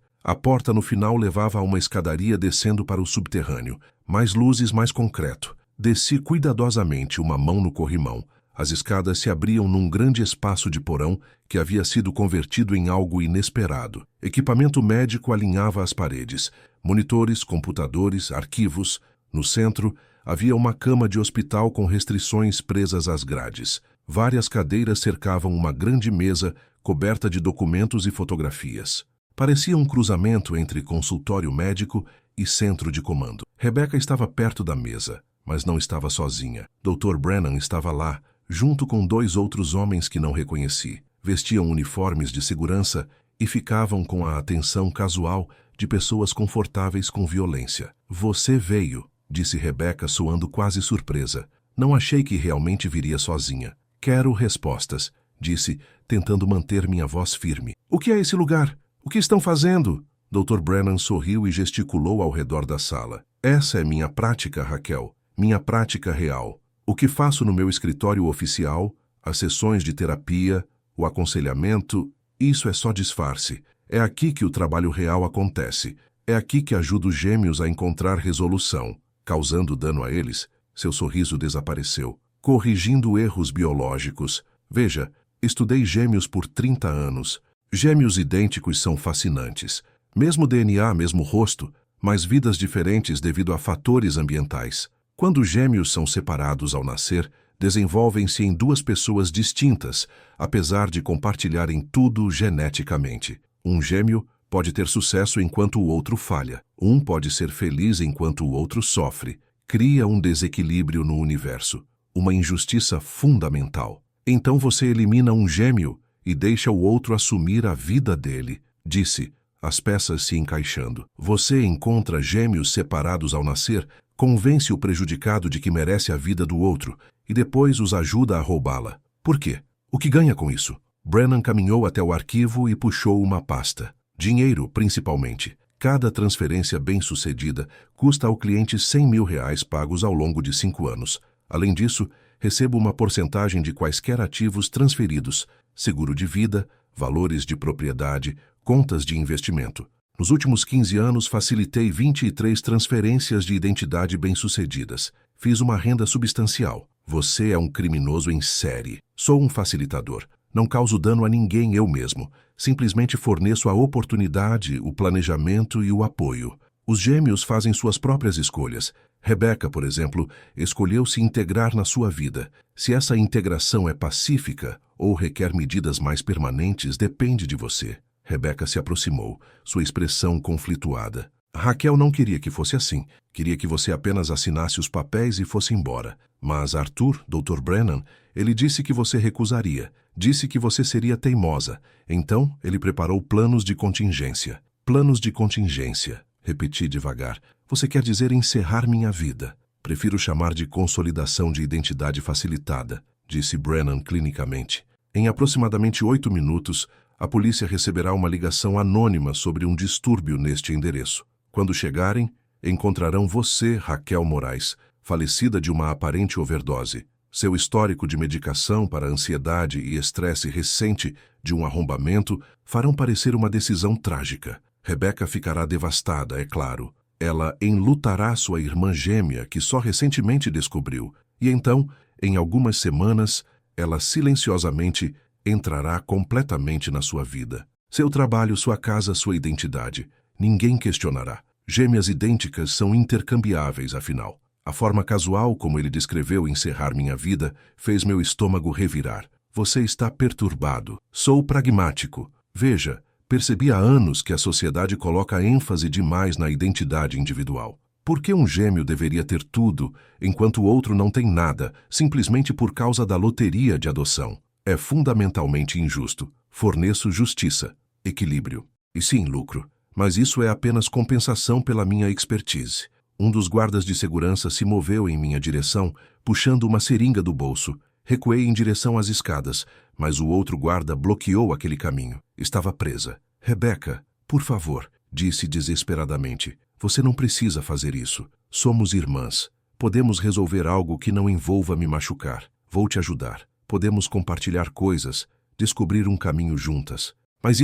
A porta no final levava a uma escadaria descendo para o subterrâneo. Mais luzes, mais concreto. Desci cuidadosamente, uma mão no corrimão. As escadas se abriam num grande espaço de porão que havia sido convertido em algo inesperado. Equipamento médico alinhava as paredes. Monitores, computadores, arquivos. No centro, havia uma cama de hospital com restrições presas às grades. Várias cadeiras cercavam uma grande mesa coberta de documentos e fotografias. Parecia um cruzamento entre consultório médico e centro de comando. Rebeca estava perto da mesa, mas não estava sozinha. Dr. Brennan estava lá, junto com 2 outros homens que não reconheci. Vestiam uniformes de segurança e ficavam com a atenção casual de pessoas confortáveis com violência. Você veio, disse Rebeca, soando quase surpresa. Não achei que realmente viria sozinha. Quero respostas, disse, tentando manter minha voz firme. O que é esse lugar? O que estão fazendo? Dr. Brennan sorriu e gesticulou ao redor da sala. Essa é minha prática, Raquel. Minha prática real. O que faço no meu escritório oficial, as sessões de terapia, o aconselhamento, isso é só disfarce. É aqui que o trabalho real acontece. É aqui que ajudo os gêmeos a encontrar resolução. Causando dano a eles, seu sorriso desapareceu. Corrigindo erros biológicos. Veja, estudei gêmeos por 30 anos. Gêmeos idênticos são fascinantes. Mesmo DNA, mesmo rosto, mas vidas diferentes devido a fatores ambientais. Quando gêmeos são separados ao nascer, desenvolvem-se em 2 pessoas distintas, apesar de compartilharem tudo geneticamente. Um gêmeo pode ter sucesso enquanto o outro falha. Um pode ser feliz enquanto o outro sofre. Cria um desequilíbrio no universo. Uma injustiça fundamental. Então você elimina um gêmeo e deixa o outro assumir a vida dele, disse, as peças se encaixando. Você encontra gêmeos separados ao nascer, convence o prejudicado de que merece a vida do outro e depois os ajuda a roubá-la. Por quê? O que ganha com isso? Brennan caminhou até o arquivo e puxou uma pasta. Dinheiro, principalmente. Cada transferência bem-sucedida custa ao cliente R$100.000 pagos ao longo de 5 anos. Além disso, recebo uma porcentagem de quaisquer ativos transferidos, seguro de vida, valores de propriedade, contas de investimento. Nos últimos 15 anos, facilitei 23 transferências de identidade bem-sucedidas. Fiz uma renda substancial. Você é um criminoso em série. Sou um facilitador. Não causo dano a ninguém eu mesmo. Simplesmente forneço a oportunidade, o planejamento e o apoio. Os gêmeos fazem suas próprias escolhas. Rebecca, por exemplo, escolheu se integrar na sua vida. Se essa integração é pacífica ou requer medidas mais permanentes, depende de você. Rebecca se aproximou, sua expressão conflituada. Raquel não queria que fosse assim. Queria que você apenas assinasse os papéis e fosse embora. Mas Arthur, Dr. Brennan, ele disse que você recusaria. Disse que você seria teimosa. Então, ele preparou planos de contingência. Planos de contingência. Repeti devagar. Você quer dizer encerrar minha vida. Prefiro chamar de consolidação de identidade facilitada, disse Brennan clinicamente. Em aproximadamente 8 minutos, a polícia receberá uma ligação anônima sobre um distúrbio neste endereço. Quando chegarem, encontrarão você, Raquel Moraes, falecida de uma aparente overdose. Seu histórico de medicação para ansiedade e estresse recente de um arrombamento farão parecer uma decisão trágica. Rebecca ficará devastada, é claro. Ela enlutará sua irmã gêmea, que só recentemente descobriu. E então, em algumas semanas, ela silenciosamente entrará completamente na sua vida. Seu trabalho, sua casa, sua identidade. Ninguém questionará. Gêmeas idênticas são intercambiáveis, afinal. A forma casual como ele descreveu encerrar minha vida fez meu estômago revirar. Você está perturbado. Sou pragmático. Veja, percebi há anos que a sociedade coloca ênfase demais na identidade individual. Por que um gêmeo deveria ter tudo, enquanto o outro não tem nada, simplesmente por causa da loteria de adoção? É fundamentalmente injusto. Forneço justiça, equilíbrio e sim lucro. Mas isso é apenas compensação pela minha expertise. Um dos guardas de segurança se moveu em minha direção, puxando uma seringa do bolso. Recuei em direção às escadas, mas o outro guarda bloqueou aquele caminho. Estava presa. Rebecca, por favor, disse desesperadamente. Você não precisa fazer isso. Somos irmãs. Podemos resolver algo que não envolva me machucar. Vou te ajudar. Podemos compartilhar coisas, descobrir um caminho juntas. Mas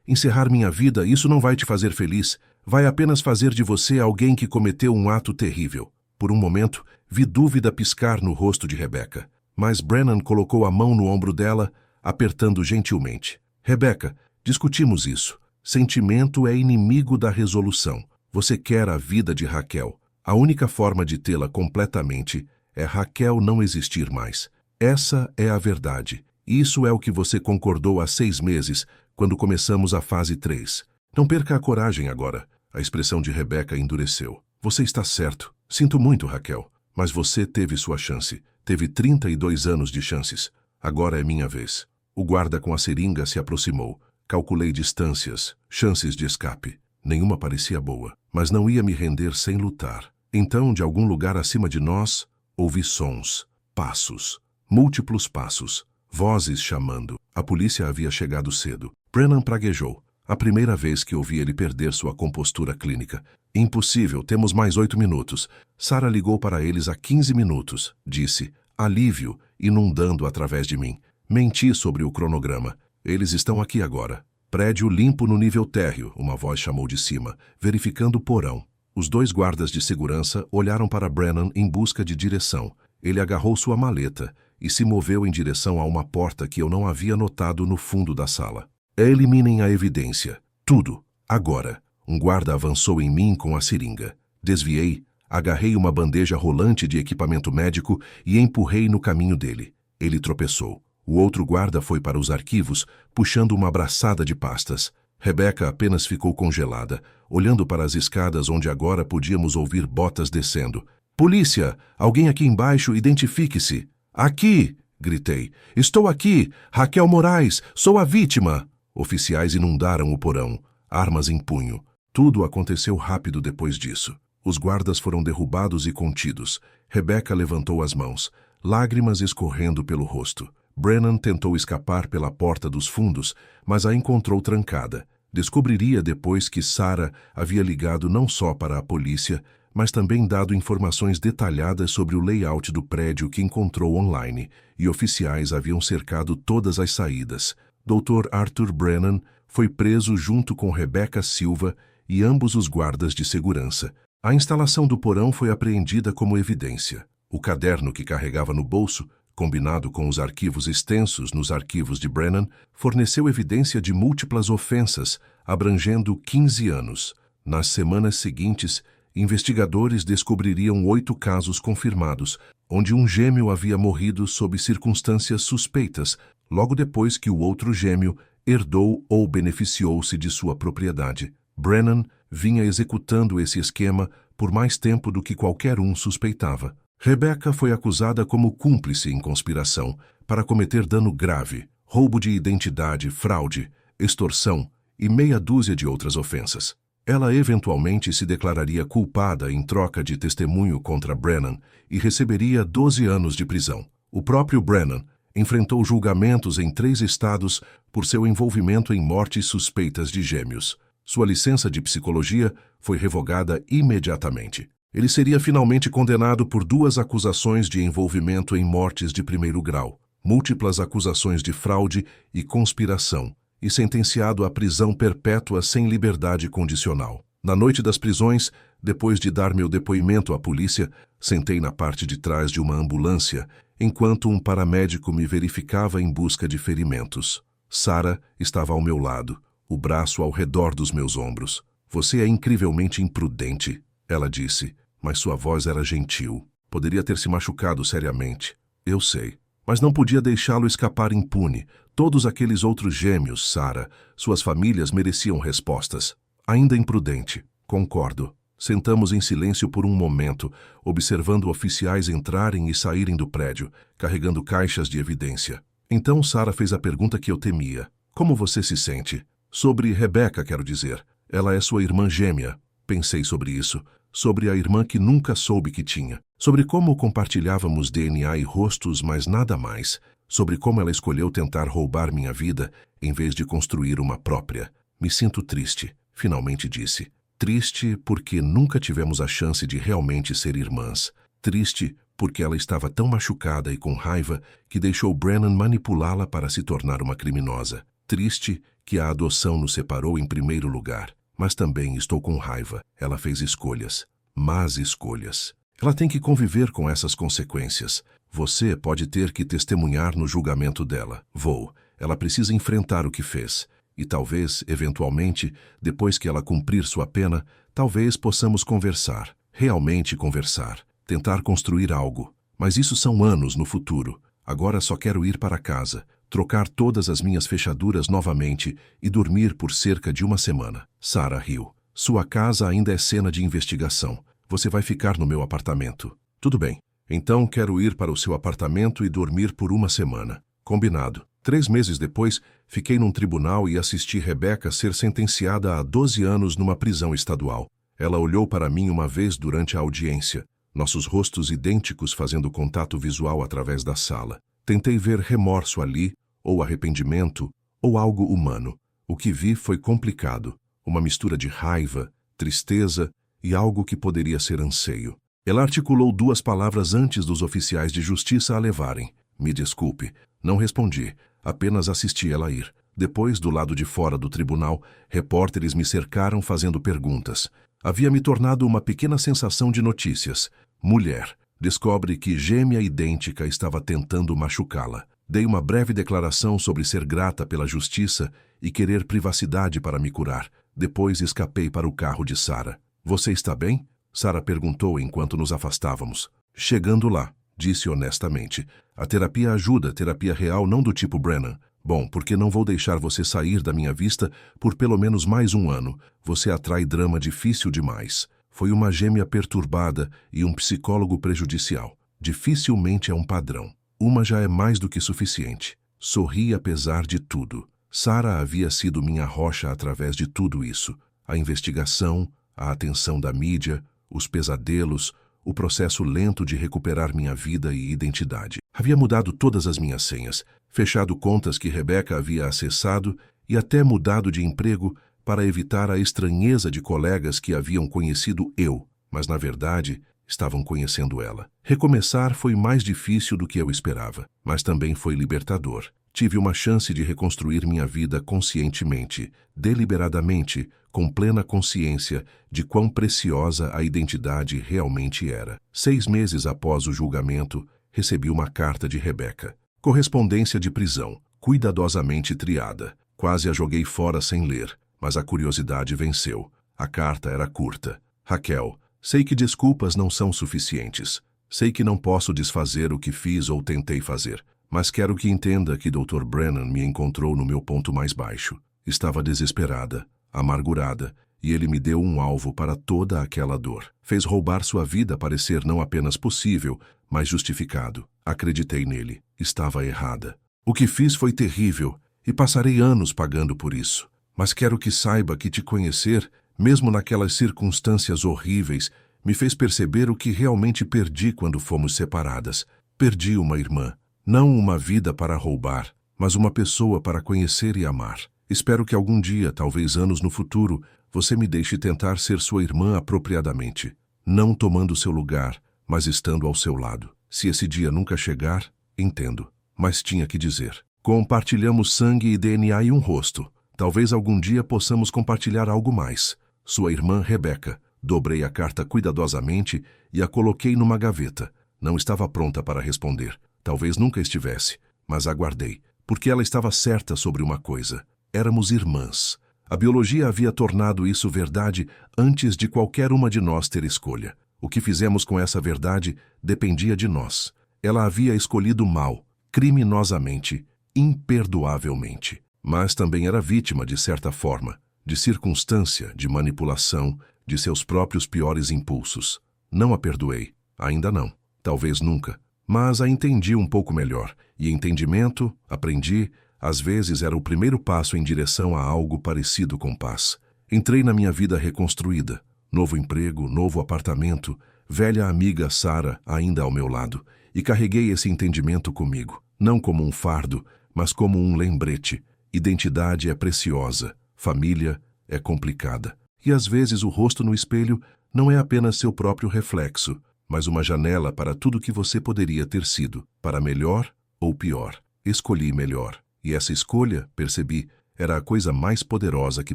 encerrar minha vida, isso não vai te fazer feliz. Vai apenas fazer de você alguém que cometeu um ato terrível. Por um momento, vi dúvida piscar no rosto de Rebecca. Mas Brennan colocou a mão no ombro dela, apertando gentilmente. Rebecca, discutimos isso. Sentimento é inimigo da resolução. Você quer a vida de Raquel. A única forma de tê-la completamente é Raquel não existir mais. Essa é a verdade. Isso é o que você concordou há 6 meses, quando começamos a fase 3. Não perca a coragem agora. A expressão de Rebecca endureceu. Você está certo. Sinto muito, Raquel. Mas você teve sua chance. Teve 32 anos de chances. Agora é minha vez. O guarda com a seringa se aproximou. Calculei distâncias, chances de escape. Nenhuma parecia boa, mas não ia me render sem lutar. Então, de algum lugar acima de nós, ouvi sons, passos, múltiplos passos, vozes chamando. A polícia havia chegado cedo. Brennan praguejou. A primeira vez que ouvi ele perder sua compostura clínica. Impossível, temos mais 8 minutos. Sarah ligou para eles há 15 minutos, disse, alívio, inundando através de mim. Menti sobre o cronograma. Eles estão aqui agora. Prédio limpo no nível térreo, uma voz chamou de cima, verificando o porão. Os 2 guardas de segurança olharam para Brennan em busca de direção. Ele agarrou sua maleta e se moveu em direção a uma porta que eu não havia notado no fundo da sala. Eliminem a evidência. Tudo. Agora. Um guarda avançou em mim com a seringa. Desviei, agarrei uma bandeja rolante de equipamento médico e empurrei no caminho dele. Ele tropeçou. O outro guarda foi para os arquivos, puxando uma braçada de pastas. Rebecca apenas ficou congelada, olhando para as escadas onde agora podíamos ouvir botas descendo. Polícia! Alguém aqui embaixo, identifique-se! Aqui! Gritei. Estou aqui! Raquel Moraes! Sou a vítima! Oficiais inundaram o porão. armas em punho. Tudo aconteceu rápido depois disso. Os guardas foram derrubados e contidos. Rebecca levantou as mãos, lágrimas escorrendo pelo rosto. Brennan tentou escapar pela porta dos fundos, mas a encontrou trancada. Descobriria depois que Sarah havia ligado não só para a polícia, mas também dado informações detalhadas sobre o layout do prédio que encontrou online, e oficiais haviam cercado todas as saídas. Dr. Arthur Brennan foi preso junto com Rebecca Silva e ambos os guardas de segurança. A instalação do porão foi apreendida como evidência. O caderno que carregava no bolso, combinado com os arquivos extensos nos arquivos de Brennan, forneceu evidência de múltiplas ofensas, abrangendo 15 anos. Nas semanas seguintes, investigadores descobririam 8 casos confirmados, onde um gêmeo havia morrido sob circunstâncias suspeitas, logo depois que o outro gêmeo herdou ou beneficiou-se de sua propriedade. Brennan vinha executando esse esquema por mais tempo do que qualquer um suspeitava. Rebecca foi acusada como cúmplice em conspiração para cometer dano grave, roubo de identidade, fraude, extorsão e meia dúzia de outras ofensas. Ela eventualmente se declararia culpada em troca de testemunho contra Brennan e receberia 12 anos de prisão. O próprio Brennan enfrentou julgamentos em 3 estados por seu envolvimento em mortes suspeitas de gêmeos. Sua licença de psicologia foi revogada imediatamente. Ele seria finalmente condenado por 2 acusações de envolvimento em mortes de primeiro grau, múltiplas acusações de fraude e conspiração, e sentenciado à prisão perpétua sem liberdade condicional. Na noite das prisões, depois de dar meu depoimento à polícia, sentei na parte de trás de uma ambulância, enquanto um paramédico me verificava em busca de ferimentos. Sarah estava ao meu lado, o braço ao redor dos meus ombros. "Você é incrivelmente imprudente", ela disse, mas sua voz era gentil. "Poderia ter se machucado seriamente. Eu sei. Mas não podia deixá-lo escapar impune. Todos aqueles outros gêmeos, Sarah, suas famílias mereciam respostas." "Ainda imprudente. Concordo." Sentamos em silêncio por um momento, observando oficiais entrarem e saírem do prédio, carregando caixas de evidência. Então Sarah fez a pergunta que eu temia. "Como você se sente?" "Sobre Rebecca, quero dizer. Ela é sua irmã gêmea." Pensei sobre isso. Sobre a irmã que nunca soube que tinha. Sobre como compartilhávamos DNA e rostos, mas nada mais. Sobre como ela escolheu tentar roubar minha vida, em vez de construir uma própria. "Me sinto triste", finalmente disse. Triste porque nunca tivemos a chance de realmente ser irmãs. Triste porque ela estava tão machucada e com raiva que deixou Brennan manipulá-la para se tornar uma criminosa. Triste que a adoção nos separou em primeiro lugar. Mas também estou com raiva. Ela fez escolhas. Más escolhas. Ela tem que conviver com essas consequências. Você pode ter que testemunhar no julgamento dela. Vou. Ela precisa enfrentar o que fez. E talvez, eventualmente, depois que ela cumprir sua pena, talvez possamos conversar. Realmente conversar. Tentar construir algo. Mas isso são anos no futuro. Agora só quero ir para casa, trocar todas as minhas fechaduras novamente e dormir por cerca de uma semana. Sarah riu. "Sua casa ainda é cena de investigação. Você vai ficar no meu apartamento." "Tudo bem. Então quero ir para o seu apartamento e dormir por uma semana." "Combinado." 3 meses depois, fiquei num tribunal e assisti Rebecca ser sentenciada a 12 anos numa prisão estadual. Ela olhou para mim uma vez durante a audiência, nossos rostos idênticos fazendo contato visual através da sala. Tentei ver remorso ali, ou arrependimento, ou algo humano. O que vi foi complicado, uma mistura de raiva, tristeza e algo que poderia ser anseio. Ela articulou 2 palavras antes dos oficiais de justiça a levarem. "Me desculpe." Não respondi, apenas assisti ela ir. Depois, do lado de fora do tribunal, repórteres me cercaram fazendo perguntas. Havia me tornado uma pequena sensação de notícias. Mulher. Descobre que gêmea idêntica estava tentando machucá-la. Dei uma breve declaração sobre ser grata pela justiça e querer privacidade para me curar. Depois escapei para o carro de Sarah. "Você está bem?" Sarah perguntou enquanto nos afastávamos. "Chegando lá", disse honestamente. "A terapia ajuda, terapia real, não do tipo Brennan. Bom, porque não vou deixar você sair da minha vista por pelo menos mais um ano. Você atrai drama difícil demais." Foi uma gêmea perturbada e um psicólogo prejudicial. Dificilmente é um padrão. Uma já é mais do que suficiente. Sorri apesar de tudo. Sara havia sido minha rocha através de tudo isso. A investigação, a atenção da mídia, os pesadelos, o processo lento de recuperar minha vida e identidade. Havia mudado todas as minhas senhas, fechado contas que Rebecca havia acessado e até mudado de emprego para evitar a estranheza de colegas que haviam conhecido eu, mas na verdade estavam conhecendo ela. Recomeçar foi mais difícil do que eu esperava, mas também foi libertador. Tive uma chance de reconstruir minha vida conscientemente, deliberadamente, com plena consciência de quão preciosa a identidade realmente era. 6 meses após o julgamento, recebi uma carta de Rebecca. Correspondência de prisão, cuidadosamente triada. Quase a joguei fora sem ler, mas a curiosidade venceu. A carta era curta. Raquel, sei que desculpas não são suficientes. Sei que não posso desfazer o que fiz ou tentei fazer. Mas quero que entenda que Dr. Brennan me encontrou no meu ponto mais baixo. Estava desesperada, amargurada, e ele me deu um alvo para toda aquela dor. Fez roubar sua vida parecer não apenas possível, mas justificado. Acreditei nele. Estava errada. O que fiz foi terrível, e passarei anos pagando por isso. Mas quero que saiba que te conhecer, mesmo naquelas circunstâncias horríveis, me fez perceber o que realmente perdi quando fomos separadas. Perdi uma irmã. Não uma vida para roubar, mas uma pessoa para conhecer e amar. Espero que algum dia, talvez anos no futuro, você me deixe tentar ser sua irmã apropriadamente, não tomando seu lugar, mas estando ao seu lado. Se esse dia nunca chegar, entendo, mas tinha que dizer. Compartilhamos sangue e DNA e um rosto. Talvez algum dia possamos compartilhar algo mais. Sua irmã Rebecca. Dobrei a carta cuidadosamente e a coloquei numa gaveta. Não estava pronta para responder. Talvez nunca estivesse, mas aguardei, porque ela estava certa sobre uma coisa. Éramos irmãs. A biologia havia tornado isso verdade antes de qualquer uma de nós ter escolha. O que fizemos com essa verdade dependia de nós. Ela havia escolhido mal, criminosamente, imperdoavelmente. Mas também era vítima, de certa forma, de circunstância, de manipulação, de seus próprios piores impulsos. Não a perdoei. Ainda não. Talvez nunca. Mas a entendi um pouco melhor, e entendimento, aprendi, às vezes era o primeiro passo em direção a algo parecido com paz. Entrei na minha vida reconstruída, novo emprego, novo apartamento, velha amiga Sara ainda ao meu lado, e carreguei esse entendimento comigo, não como um fardo, mas como um lembrete. Identidade é preciosa, família é complicada, e às vezes o rosto no espelho não é apenas seu próprio reflexo, mas uma janela para tudo que você poderia ter sido, para melhor ou pior. Escolhi melhor, e essa escolha, percebi, era a coisa mais poderosa que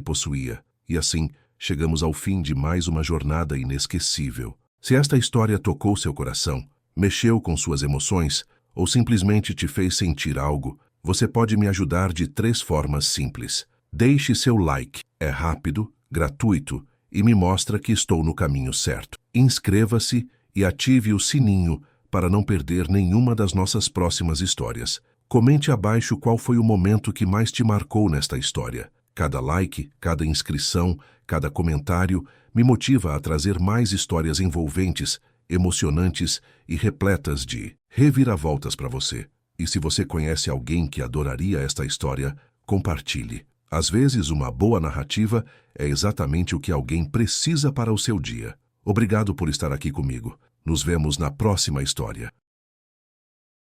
possuía. E assim, chegamos ao fim de mais uma jornada inesquecível. Se esta história tocou seu coração, mexeu com suas emoções, ou simplesmente te fez sentir algo, você pode me ajudar de 3 formas simples. Deixe seu like, é rápido, gratuito, e me mostra que estou no caminho certo. Inscreva-se e ative o sininho para não perder nenhuma das nossas próximas histórias. Comente abaixo qual foi o momento que mais te marcou nesta história. Cada like, cada inscrição, cada comentário me motiva a trazer mais histórias envolventes, emocionantes e repletas de reviravoltas para você. E se você conhece alguém que adoraria esta história, compartilhe. Às vezes, uma boa narrativa é exatamente o que alguém precisa para o seu dia. Obrigado por estar aqui comigo. Nos vemos na próxima história.